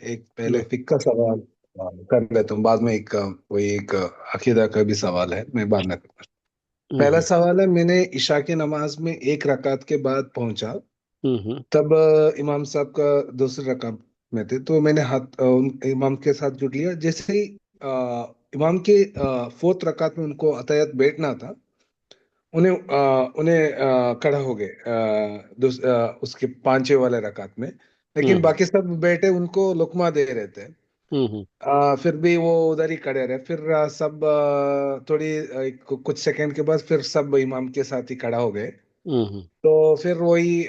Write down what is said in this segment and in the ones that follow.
एक हम्म पहले फिक का सवाल कर लेता हूँ, बाद में एक कोई एक अकीदा का भी सवाल है, मैं बाद में करूँगा। पहला हम्म सवाल है, मैंने इशा की नमाज में एक रकात के बाद पहुंचा, हम्म तब इमाम साहब का दूसरी रकात में थे, तो मैंने इमाम के साथ जुड़ लिया। जैसे ही इमाम के फोर्थ रकात में उनको अतहियत बैठना था, उन्हें खड़ा हो गए उसके पांचवे वाले रकात में, लेकिन हम्म बाकी सब बेटे उनको लुकमा दे रहे थे। हम्म फिर भी वो उधर ही खड़े रहे। फिर सब कुछ सेकंड के बाद फिर सब इमाम के साथ ही खड़ा हो गए। हम्म तो फिर वही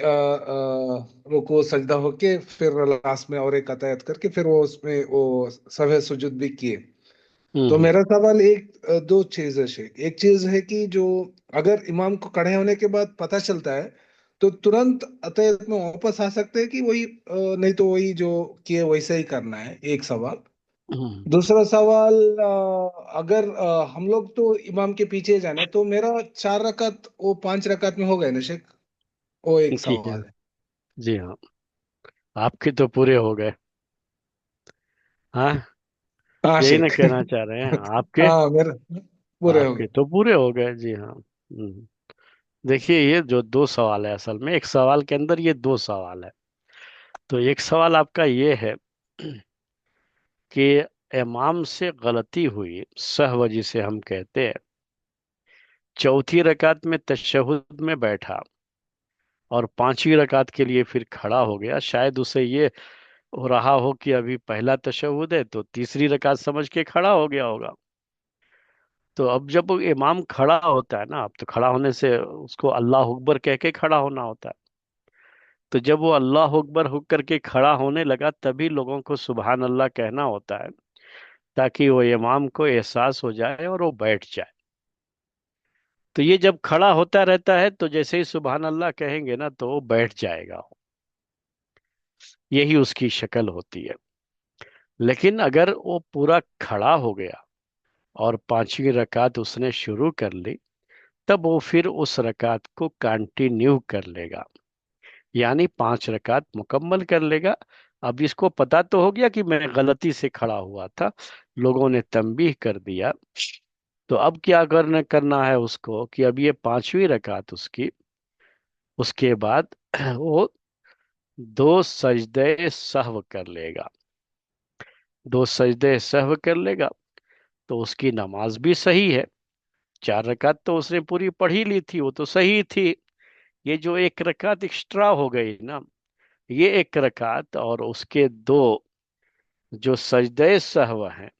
रुको सजदा होके फिर लास्ट में और एक अतायत करके फिर वो उसमें वो सवे सुजूद भी किए। तो हम्म मेरा सवाल दो चीज है शेख। एक चीज है कि जो अगर इमाम को खड़े होने के बाद पता चलता है, तो तुरंत अतयत में वापस आ सकते हैं कि वही नहीं तो वही जो किए वैसे ही करना है? एक सवाल। हम्म। दूसरा सवाल, अगर हम लोग तो इमाम के पीछे जाने, तो मेरा 4 रकात वो 5 रकात में हो गए ना शेख? वो एक जी हाँ। सवाल है। जी हाँ, आपके तो पूरे हो गए। हाँ, हाँ यही ना शेख। कहना चाह रहे हैं आपके। हाँ, मेरे पूरे हो आपके गए। तो पूरे हो गए, जी हाँ। देखिए, ये जो दो सवाल है, असल में एक सवाल के अंदर ये दो सवाल है। तो एक सवाल आपका ये है कि इमाम से गलती हुई, सहव जिसे हम कहते हैं, चौथी रकात में तशहुद में बैठा और पांचवी रकात के लिए फिर खड़ा हो गया। शायद उसे ये हो रहा हो कि अभी पहला तशहुद है, तो तीसरी रकात समझ के खड़ा हो गया होगा। तो अब जब वो इमाम खड़ा होता है ना, अब तो खड़ा होने से उसको अल्लाह अकबर कह के खड़ा होना होता है। तो जब वो अल्लाह अकबर हो करके खड़ा होने लगा, तभी लोगों को सुबहान अल्लाह कहना होता है, ताकि वो इमाम को एहसास हो जाए और वो बैठ जाए। तो ये जब खड़ा होता रहता है, तो जैसे ही सुबहान अल्लाह कहेंगे ना, तो वो बैठ जाएगा। यही उसकी शक्ल होती है। लेकिन अगर वो पूरा खड़ा हो गया और पांचवी रकात उसने शुरू कर ली, तब वो फिर उस रकात को कंटिन्यू कर लेगा, यानी 5 रकात मुकम्मल कर लेगा। अब इसको पता तो हो गया कि मैं गलती से खड़ा हुआ था, लोगों ने तंबीह कर दिया। तो अब क्या करना है उसको कि अब ये पांचवी रकात उसकी, उसके बाद वो दो सजदे सहव कर लेगा। दो सजदे सहव कर लेगा, तो उसकी नमाज भी सही है। 4 रकात तो उसने पूरी पढ़ ही ली थी, वो तो सही थी। ये जो एक रकात एक्स्ट्रा हो गई ना, ये एक रकात और उसके दो जो सजदे सहव हैं,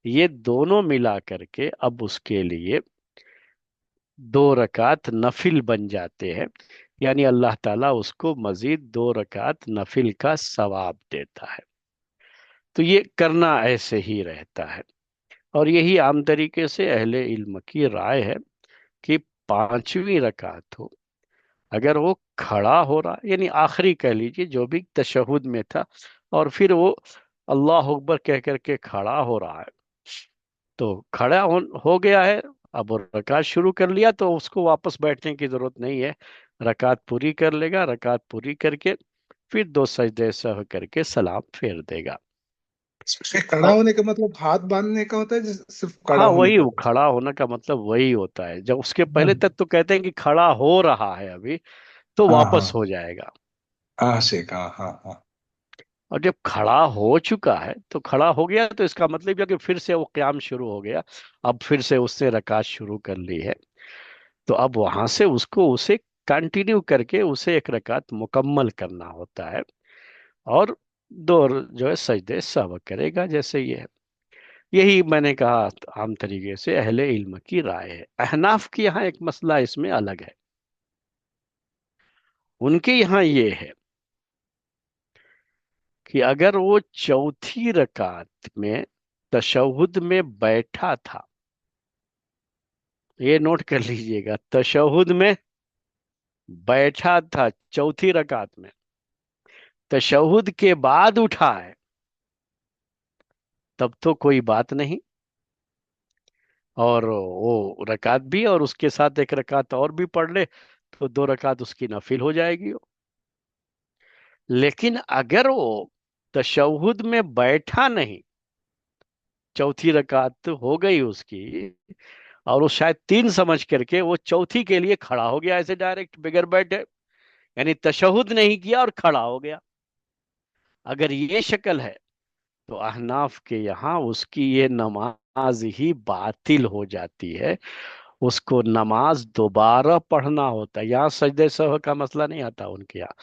ये दोनों मिला करके अब उसके लिए 2 रकात नफिल बन जाते हैं। यानी अल्लाह ताला उसको मजीद 2 रकात नफिल का सवाब देता है। तो ये करना ऐसे ही रहता है। और यही आम तरीके से अहले इल्म की राय है कि पांचवी रकात हो, अगर वो खड़ा हो रहा, यानी आखिरी कह लीजिए जो भी तशहुद में था, और फिर वो अल्लाह अकबर कह करके खड़ा हो रहा है, तो खड़ा हो गया है, अब वो रकात शुरू कर लिया, तो उसको वापस बैठने की जरूरत नहीं है। रकात पूरी कर लेगा, रकात पूरी करके फिर दो सजदे सह करके सलाम फेर देगा। शेख, खड़ा और होने का मतलब हाथ बांधने का होता है सिर्फ खड़ा हाँ, होने वही का? खड़ा होने का मतलब वही होता है। जब उसके हाँ पहले तक तो कहते हैं कि खड़ा हो रहा है अभी, तो हाँ वापस हाँ हो जाएगा। हाँ शेख, हाँ हाँ हाँ। और जब खड़ा हो चुका है, तो खड़ा हो गया, तो इसका मतलब है कि फिर से वो क्याम शुरू हो गया। अब फिर से उसने रकात शुरू कर ली है। तो अब वहां से उसको उसे कंटिन्यू करके उसे एक रकात मुकम्मल करना होता है। और दो जो है सजदे सब करेगा, जैसे ये है। यही मैंने कहा, आम तरीके से अहले इल्म की राय है। अहनाफ की यहाँ एक मसला इसमें अलग है। उनके यहाँ ये है कि अगर वो चौथी रकात में तशहुद में बैठा था, ये नोट कर लीजिएगा, तशहुद में बैठा था चौथी रकात में, तशहुद के बाद उठा है, तब तो कोई बात नहीं। और वो रकात भी और उसके साथ एक रकात और भी पढ़ ले, तो 2 रकात उसकी नफिल हो जाएगी। लेकिन अगर वो तशहुद में बैठा नहीं, चौथी रकात तो हो गई उसकी, और वो शायद तीन समझ करके वो चौथी के लिए खड़ा हो गया ऐसे डायरेक्ट बगैर बैठे, यानी तशहुद नहीं किया और खड़ा हो गया। अगर ये शक्ल है तो अहनाफ के यहाँ उसकी ये नमाज ही बातिल हो जाती है, उसको नमाज दोबारा पढ़ना होता है। यहाँ सजदे सहव का मसला नहीं आता उनके यहाँ।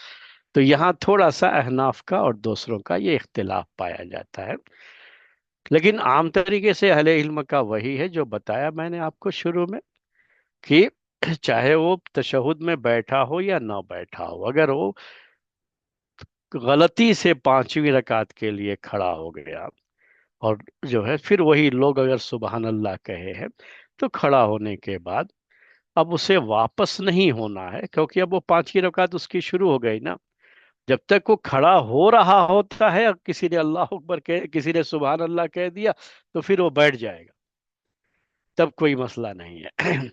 तो यहाँ थोड़ा सा अहनाफ का और दूसरों का ये इख्तिलाफ पाया जाता है। लेकिन आम तरीके से अहले इल्म का वही है जो बताया मैंने आपको शुरू में, कि चाहे वो तशहुद में बैठा हो या ना बैठा हो, अगर वो गलती से पांचवी रकात के लिए खड़ा हो गया, और जो है फिर वही लोग अगर सुबहान अल्लाह कहे हैं, तो खड़ा होने के बाद अब उसे वापस नहीं होना है, क्योंकि अब वो पांचवी रकात उसकी शुरू हो गई ना। जब तक वो खड़ा हो रहा होता है और किसी ने अल्लाह अकबर कह, किसी ने सुबहान अल्लाह कह दिया, तो फिर वो बैठ जाएगा, तब कोई मसला नहीं है।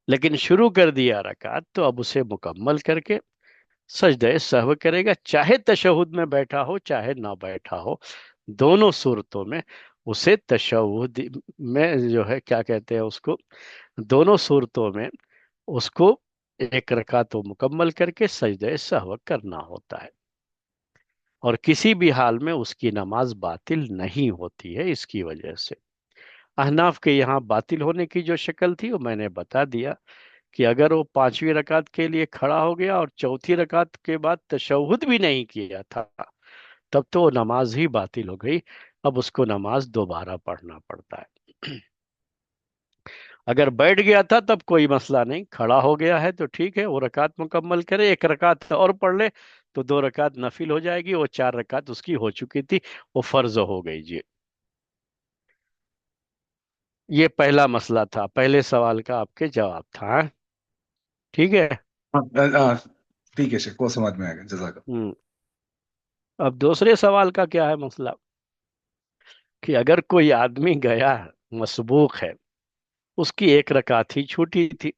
लेकिन शुरू कर दिया रकात, तो अब उसे मुकम्मल करके सजदे सहव करेगा, चाहे तशहुद में बैठा हो चाहे ना बैठा हो। दोनों सूरतों में उसे तशहुद में जो है क्या कहते हैं उसको, दोनों सूरतों में उसको एक रकात तो मुकम्मल करके सजदे सहव करना होता है, और किसी भी हाल में उसकी नमाज बातिल नहीं होती है इसकी वजह से। अहनाफ के यहाँ बातिल होने की जो शक्ल थी वो मैंने बता दिया, कि अगर वो पांचवी रकात के लिए खड़ा हो गया और चौथी रकात के बाद तशहुद भी नहीं किया था, तब तो वो नमाज ही बातिल हो गई। अब उसको नमाज दोबारा पढ़ना पड़ता है। अगर बैठ गया था तब कोई मसला नहीं, खड़ा हो गया है तो ठीक है, वो रकात मुकम्मल करे, एक रकात और पढ़ ले, तो दो रकात नफिल हो जाएगी, वो चार रकात उसकी हो चुकी थी, वो फर्ज हो गई जी। ये पहला मसला था, पहले सवाल का आपके जवाब था, हाँ? ठीक है। हाँ, ठीक है शेख, वो समझ में आएगा, जजाक। हम्म। अब दूसरे सवाल का क्या है मसला, कि अगर कोई आदमी गया मसबूक है, उसकी एक रकात ही छूटी थी,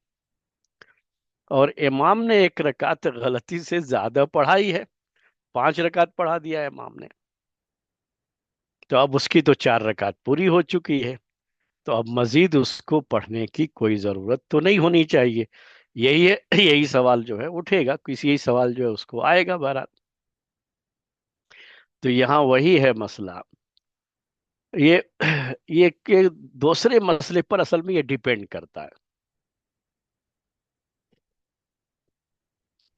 और इमाम ने एक रकात गलती से ज्यादा पढ़ाई है, पांच रकात पढ़ा दिया है इमाम ने, तो अब उसकी तो चार रकात पूरी हो चुकी है, तो अब मजीद उसको पढ़ने की कोई जरूरत तो नहीं होनी चाहिए। यही है, यही सवाल जो है उठेगा, किसी यही सवाल जो है उसको आएगा बहरहाल। तो यहाँ वही है मसला। ये ये के दूसरे मसले पर असल में ये डिपेंड करता है।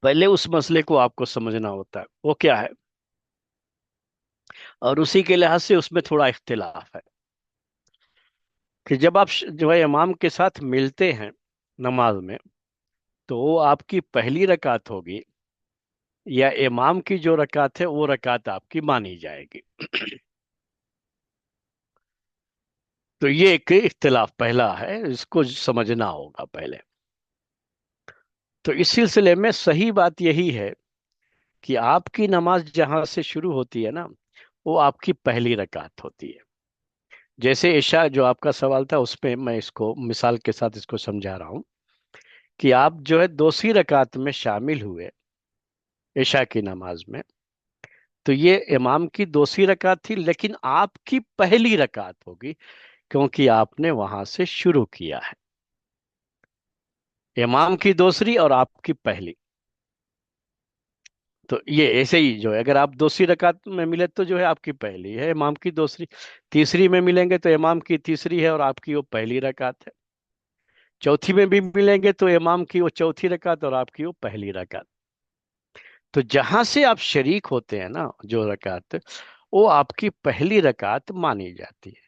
पहले उस मसले को आपको समझना होता है वो क्या है, और उसी के लिहाज से उसमें थोड़ा इख्तिलाफ है, कि जब आप जो है इमाम के साथ मिलते हैं नमाज में, तो वो आपकी पहली रकात होगी, या इमाम की जो रकात है वो रकात आपकी मानी जाएगी। तो ये एक इख्तिलाफ पहला है, इसको समझना होगा पहले। तो इस सिलसिले में सही बात यही है कि आपकी नमाज जहां से शुरू होती है ना, वो आपकी पहली रकात होती है। जैसे इशा जो आपका सवाल था, उसमें मैं इसको मिसाल के साथ इसको समझा रहा हूँ, कि आप जो है दूसरी रकात में शामिल हुए इशा की नमाज में, तो ये इमाम की दूसरी रकात थी, लेकिन आपकी पहली रकात होगी, क्योंकि आपने वहां से शुरू किया है। इमाम की दूसरी और आपकी पहली, तो ये ऐसे ही जो है, अगर आप दूसरी रकात में मिले तो जो है आपकी पहली है, इमाम की दूसरी। तीसरी में मिलेंगे तो इमाम की तीसरी है और आपकी वो पहली रकात है। चौथी में भी मिलेंगे तो इमाम की वो चौथी रकात और आपकी वो पहली रकात। तो जहां से आप शरीक होते हैं ना, जो रकात, वो आपकी पहली रकात मानी जाती है।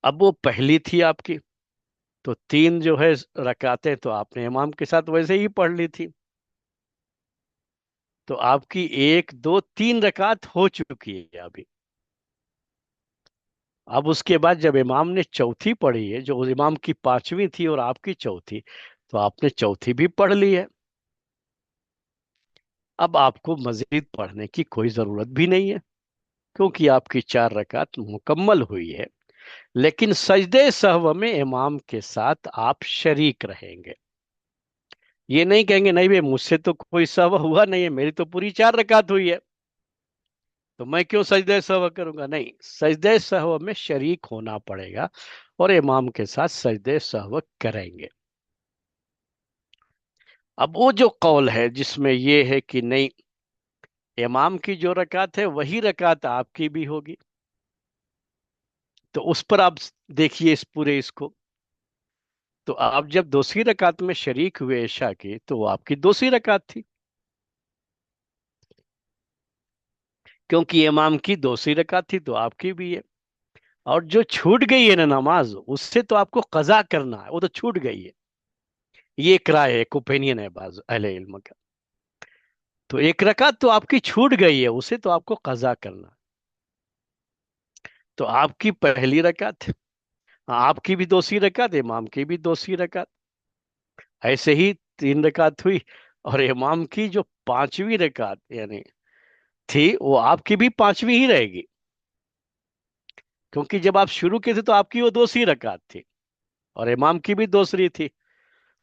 अब वो पहली थी आपकी, तो तीन जो है रकातें तो आपने इमाम के साथ वैसे ही पढ़ ली थी, तो आपकी एक दो तीन रकात हो चुकी है अभी। अब उसके बाद जब इमाम ने चौथी पढ़ी है, जो उस इमाम की पांचवी थी और आपकी चौथी, तो आपने चौथी भी पढ़ ली है। अब आपको मजीद पढ़ने की कोई जरूरत भी नहीं है, क्योंकि आपकी चार रकात मुकम्मल हुई है। लेकिन सजदे सहव में इमाम के साथ आप शरीक रहेंगे। ये नहीं कहेंगे नहीं भाई मुझसे तो कोई सहव हुआ नहीं है, मेरी तो पूरी 4 रकात हुई है, तो मैं क्यों सजदे सहव करूंगा। नहीं, सजदे सहव में शरीक होना पड़ेगा और इमाम के साथ सजदे सहव करेंगे। अब वो जो कौल है जिसमें ये है कि नहीं, इमाम की जो रकात है वही रकात आपकी भी होगी, तो उस पर आप देखिए इस पूरे इसको। तो आप जब दूसरी रकात में शरीक हुए इशा की, तो वो आपकी दूसरी रकात थी, क्योंकि इमाम की दूसरी रकात थी तो आपकी भी है। और जो छूट गई है ना नमाज, उससे तो आपको कजा करना है, वो तो छूट गई है। ये एक राय है, एक ओपिनियन है बाज अहले इल्म का। तो एक रकात तो आपकी छूट गई है, उसे तो आपको कजा करना है। तो आपकी पहली रकात, आपकी भी दूसरी रकात, इमाम की भी दूसरी रकात, ऐसे ही 3 रकात हुई। और इमाम की जो 5वीं रकात यानी थी, वो आपकी भी 5वीं ही रहेगी, क्योंकि जब आप शुरू किए थे तो आपकी वो दूसरी रकात थी और इमाम की भी दूसरी थी।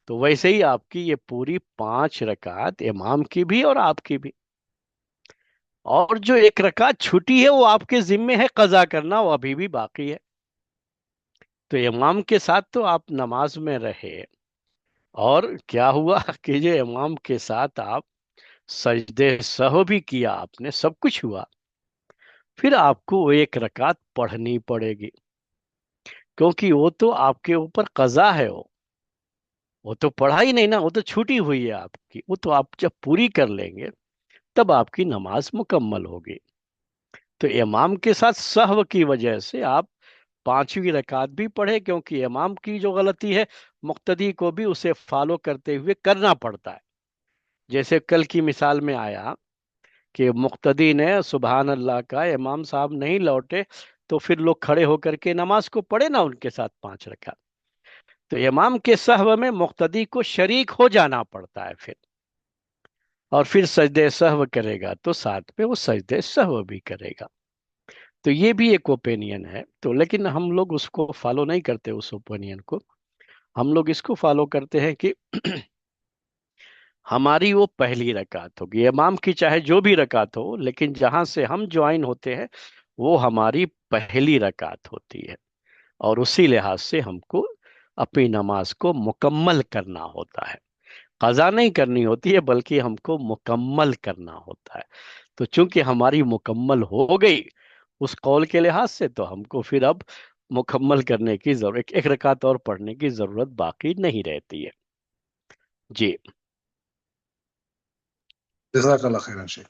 तो वैसे ही आपकी ये पूरी 5 रकात इमाम की भी और आपकी भी। और जो एक रकात छुटी है वो आपके जिम्मे है कजा करना, वो अभी भी बाकी है। तो इमाम के साथ तो आप नमाज में रहे, और क्या हुआ कि जो इमाम के साथ आप सजदे सहो भी किया आपने, सब कुछ हुआ, फिर आपको वो एक रकात पढ़नी पड़ेगी, क्योंकि वो तो आपके ऊपर कजा है। वो तो पढ़ा ही नहीं ना, वो तो छूटी हुई है आपकी, वो तो आप जब पूरी कर लेंगे तब आपकी नमाज मुकम्मल होगी। तो इमाम के साथ सहव की वजह से आप 5वीं रकात भी पढ़े, क्योंकि इमाम की जो गलती है मुक्तदी को भी उसे फॉलो करते हुए करना पड़ता है। जैसे कल की मिसाल में आया कि मुक्तदी ने सुबहान अल्लाह का, इमाम साहब नहीं लौटे, तो फिर लोग खड़े होकर के नमाज को पढ़े ना उनके साथ 5 रकात। तो इमाम के सहव में मुक्तदी को शरीक हो जाना पड़ता है फिर, और फिर सजदे सहव करेगा तो साथ में वो सजदे सहव भी करेगा। तो ये भी एक ओपिनियन है, तो लेकिन हम लोग उसको फॉलो नहीं करते उस ओपिनियन को। हम लोग इसको फॉलो करते हैं कि हमारी वो पहली रकात होगी, इमाम की चाहे जो भी रकात हो, लेकिन जहां से हम ज्वाइन होते हैं वो हमारी पहली रकात होती है, और उसी लिहाज से हमको अपनी नमाज को मुकम्मल करना होता है। कज़ा नहीं करनी होती है, बल्कि हमको मुकम्मल करना होता है। तो चूंकि हमारी मुकम्मल हो गई उस कौल के लिहाज से, तो हमको फिर अब मुकम्मल करने की जरूरत, एक रकात और पढ़ने की जरूरत बाकी नहीं रहती है। जी। जजाकल्लाह खैरन शेख।